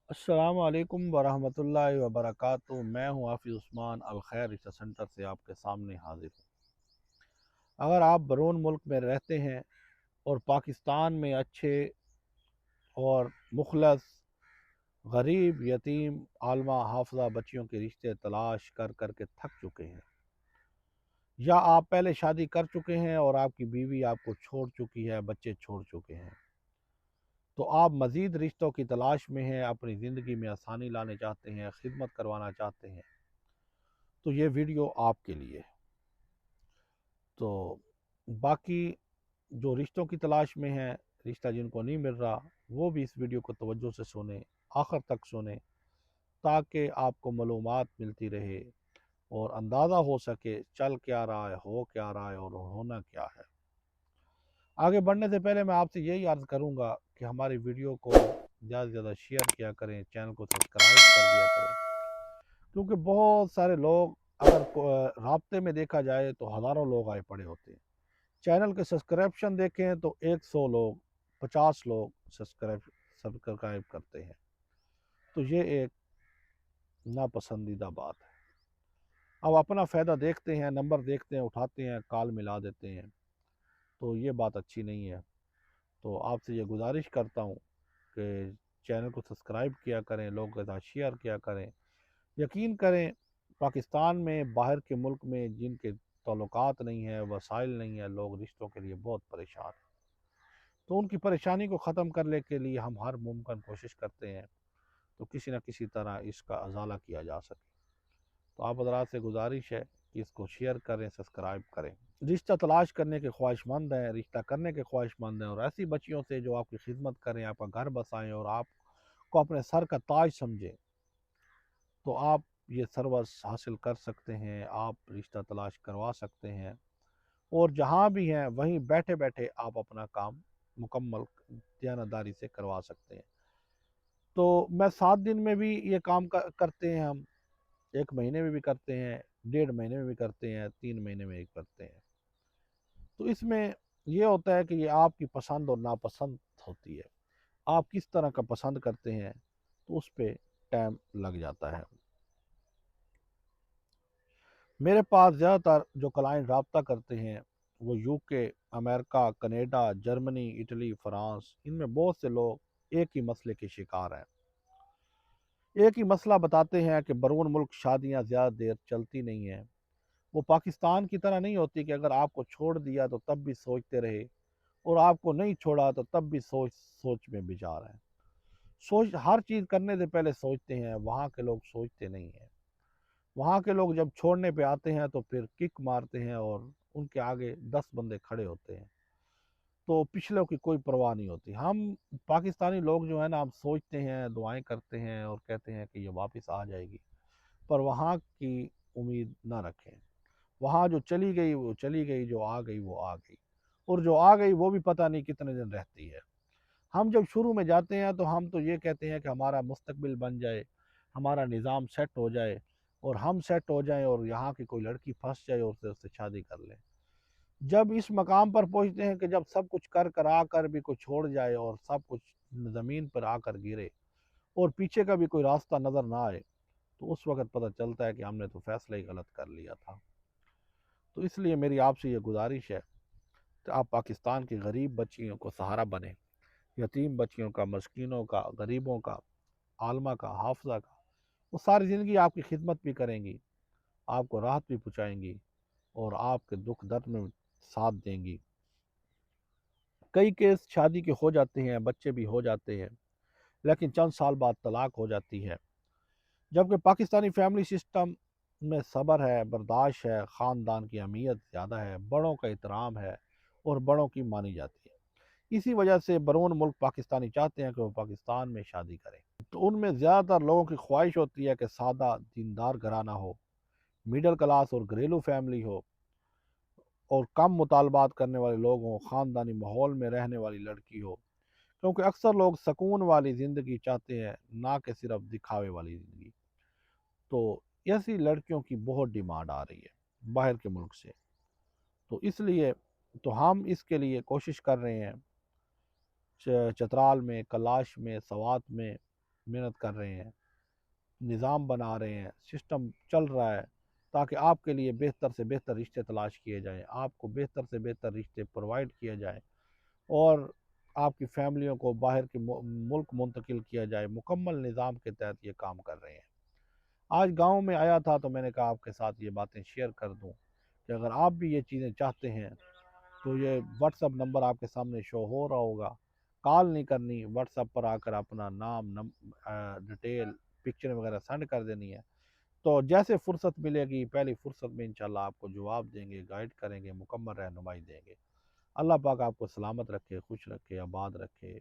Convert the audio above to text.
अस्सलाम वालेकुम वरहमतुल्लाहि वबरकातुहू। मैं हूँ हाफिज़ उस्मान अलखैर रिसर्च सेंटर से आपके सामने हाजिर हूँ। अगर आप बैरून मुल्क में रहते हैं और पाकिस्तान में अच्छे और मुखलस गरीब यतीम आलमा हाफजा बच्चियों के रिश्ते तलाश कर कर के थक चुके हैं, या आप पहले शादी कर चुके हैं और आपकी बीवी आपको छोड़ चुकी है, बच्चे छोड़ चुके हैं, तो आप मज़ीद रिश्तों की तलाश में हैं, अपनी ज़िंदगी में आसानी लाने चाहते हैं, खिदमत करवाना चाहते हैं, तो ये वीडियो आपके लिए। तो बाकी जो रिश्तों की तलाश में हैं, रिश्ता जिनको नहीं मिल रहा, वो भी इस वीडियो को तवज्जो से सुने, आखिर तक सुने, ताकि आपको मालूमात मिलती रहे और अंदाज़ा हो सके चल क्या रहा है, हो क्या रहा है और होना क्या है। आगे बढ़ने से पहले मैं आपसे यही अर्ज़ करूँगा कि हमारी वीडियो को ज़्यादा से ज़्यादा शेयर किया करें, चैनल को सब्सक्राइब कर दिया करें, क्योंकि बहुत सारे लोग, अगर राब्ते में देखा जाए तो हज़ारों लोग आए पड़े होते हैं। चैनल के सब्सक्रिप्शन देखें तो 100 लोग, 50 लोग सब्सक्राइब करते हैं, तो ये एक नापसंदीदा बात है। अब अपना फ़ायदा देखते हैं, नंबर देखते हैं, उठाते हैं, कॉल मिला देते हैं, तो ये बात अच्छी नहीं है। तो आपसे ये गुजारिश करता हूँ कि चैनल को सब्सक्राइब किया करें, लोगों के साथ शेयर किया करें। यकीन करें, पाकिस्तान में, बाहर के मुल्क में जिनके ताल्लुकात नहीं है, वसाइल नहीं है, लोग रिश्तों के लिए बहुत परेशान हैं। तो उनकी परेशानी को ख़त्म करने के लिए हम हर मुमकिन कोशिश करते हैं, तो किसी न किसी तरह इसका अजाला किया जा सके। तो आप हज़रात से गुजारिश है कि इसको शेयर करें, सब्सक्राइब करें। रिश्ता तलाश करने के ख्वाहिशमंद हैं, रिश्ता करने के ख्वाहिशमंद हैं, और ऐसी बच्चियों से जो आपकी खिदमत करें, आपका घर बसाएं और आपको अपने सर का ताज समझें, तो आप ये सर्विस हासिल कर सकते हैं, आप रिश्ता तलाश करवा सकते हैं, और जहाँ भी हैं वहीं बैठे बैठे आप अपना काम मुकम्मल दयानतदारी से करवा सकते हैं। तो मैं 7 दिन में भी ये काम करते हैं हम, 1 महीने में भी करते हैं, 1.5 महीने में भी करते हैं, 3 महीने में भी करते हैं। तो इसमें ये होता है कि ये आपकी पसंद और नापसंद होती है, आप किस तरह का पसंद करते हैं, तो उस पर टाइम लग जाता है। मेरे पास ज़्यादातर जो क्लाइंट रब्ता करते हैं वो UK, America, Canada, Germany, Italy, France, इनमें बहुत से लोग एक ही मसले के शिकार हैं। एक ही मसला बताते हैं कि बैरून मुल्क शादियां ज़्यादा देर चलती नहीं हैं। वो पाकिस्तान की तरह नहीं होती कि अगर आपको छोड़ दिया तो तब भी सोचते रहे, और आपको नहीं छोड़ा तो तब भी सोच सोच में विचार है। सोच, हर चीज़ करने से पहले सोचते हैं, वहाँ के लोग सोचते नहीं हैं। वहाँ के लोग जब छोड़ने पे आते हैं तो फिर किक मारते हैं और उनके आगे 10 बंदे खड़े होते हैं, तो पिछलों की कोई परवाह नहीं होती। हम पाकिस्तानी लोग जो है ना, हम सोचते हैं, दुआएं करते हैं और कहते हैं कि ये वापस आ जाएगी, पर वहाँ की उम्मीद ना रखें। वहाँ जो चली गई वो चली गई, जो आ गई वो आ गई, और जो आ गई वो भी पता नहीं कितने दिन रहती है। हम जब शुरू में जाते हैं तो हम तो ये कहते हैं कि हमारा मुस्तकबिल बन जाए, हमारा निज़ाम सेट हो जाए, और हम सेट हो जाएं और यहाँ की कोई लड़की फंस जाए और उससे शादी कर लें। जब इस मकाम पर पहुँचते हैं कि जब सब कुछ कर कर आकर भी कोई छोड़ जाए और सब कुछ ज़मीन पर आकर गिरे और पीछे का भी कोई रास्ता नज़र ना आए, तो उस वक़्त पता चलता है कि हमने तो फ़ैसला ही गलत कर लिया था। तो इसलिए मेरी आपसे ये गुजारिश है कि आप पाकिस्तान की गरीब बच्चियों को सहारा बनें, यतीम बच्चियों का, मस्कीनों का, गरीबों का, आलमा का, हाफजा का। वो सारी ज़िंदगी आपकी खिदमत भी करेंगी, आपको राहत भी पहुँचाएंगी और आपके दुख दर्द में साथ देंगी। कई केस शादी के हो जाते हैं, बच्चे भी हो जाते हैं, लेकिन चंद साल बाद तलाक हो जाती है। जबकि पाकिस्तानी फैमिली सिस्टम में सब्र है, बर्दाश्त है, ख़ानदान की अहमियत ज़्यादा है, बड़ों का एहतराम है और बड़ों की मानी जाती है। इसी वजह से बैरून मुल्क पाकिस्तानी चाहते हैं कि वो पाकिस्तान में शादी करें। तो उनमें ज़्यादातर लोगों की ख्वाहिश होती है कि सादा दीनदार घराना हो, मिडिल क्लास और घरेलू फैमिली हो, और कम मुतालबात करने वाले लोग हों, ख़ानदानी माहौल में रहने वाली लड़की हो, क्योंकि अक्सर लोग सुकून वाली ज़िंदगी चाहते हैं, ना कि सिर्फ दिखावे वाली ज़िंदगी। तो ऐसी लड़कियों की बहुत डिमांड आ रही है बाहर के मुल्क से। तो इसलिए तो हम इसके लिए कोशिश कर रहे हैं, चतराल में, कलाश में, सवात में, محنت کر رہے ہیں، نظام بنا رہے ہیں، سسٹم چل رہا ہے تاکہ آپ کے لیے بہتر سے بہتر رشتے تلاش کیے جائیں، آپ کو بہتر سے بہتر رشتے پرووائڈ کیے جائیں، اور آپ کی فیملیوں کو باہر کے ملک منتقل کیا جائے۔ مکمل نظام کے تحت یہ کام کر رہے ہیں۔ آج گاؤں میں آیا تھا تو میں نے کہا آپ کے ساتھ یہ باتیں شیئر کر دوں کہ اگر آپ بھی یہ چیزیں چاہتے ہیں تو یہ واٹس اپ نمبر آپ کے سامنے شو ہو رہا ہوگا، کال نہیں کرنی، واٹس اپ پر آ کر اپنا نام، ڈیٹیل، پکچر وغیرہ سینڈ کر دینی ہے۔ تو جیسے فرصت ملے گی پہلی فرصت میں انشاءاللہ آپ کو جواب دیں گے، گائیڈ کریں گے، مکمل رہنمائی دیں گے۔ اللہ پاک آپ کو سلامت رکھے، خوش رکھے، آباد رکھے۔